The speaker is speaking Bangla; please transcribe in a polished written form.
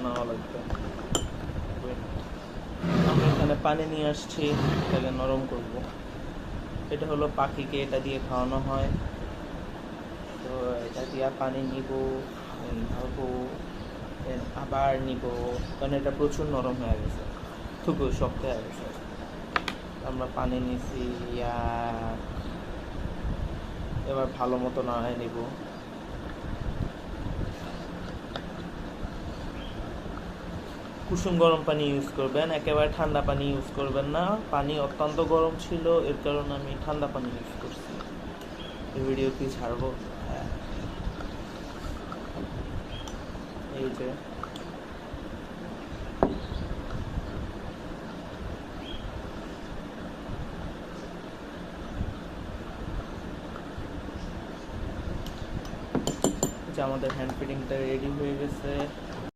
নেওয়া লাগবে। আমরা এখানে পানি নিয়ে আসছি, এটাকে নরম করব। এটা হলো পাখিকে এটা দিয়ে খাওয়ানো হয়। তো এটা দিয়ে পানি নিব, ঢালবো, আবার নিব, কারণ এটা প্রচুর নরম হয়ে গেছে, খুব শক্ত হয়ে গেছে। আমরা পানি নিছি, এবার ভালো মতো নাড়ায় নিব। কুসুম গরম পানি ইউজ করবেন, একেবারে ঠান্ডা পানি ইউজ করবেন না। পানি অত্যন্ত গরম ছিল, এর কারণে আমি ঠান্ডা পানি ইউজ করছি। এই ভিডিও কি ছাড়বো? হ্যাঁ, এই যে আমাদের হ্যান্ড ফিডিংটা রেডি হয়ে গেছে।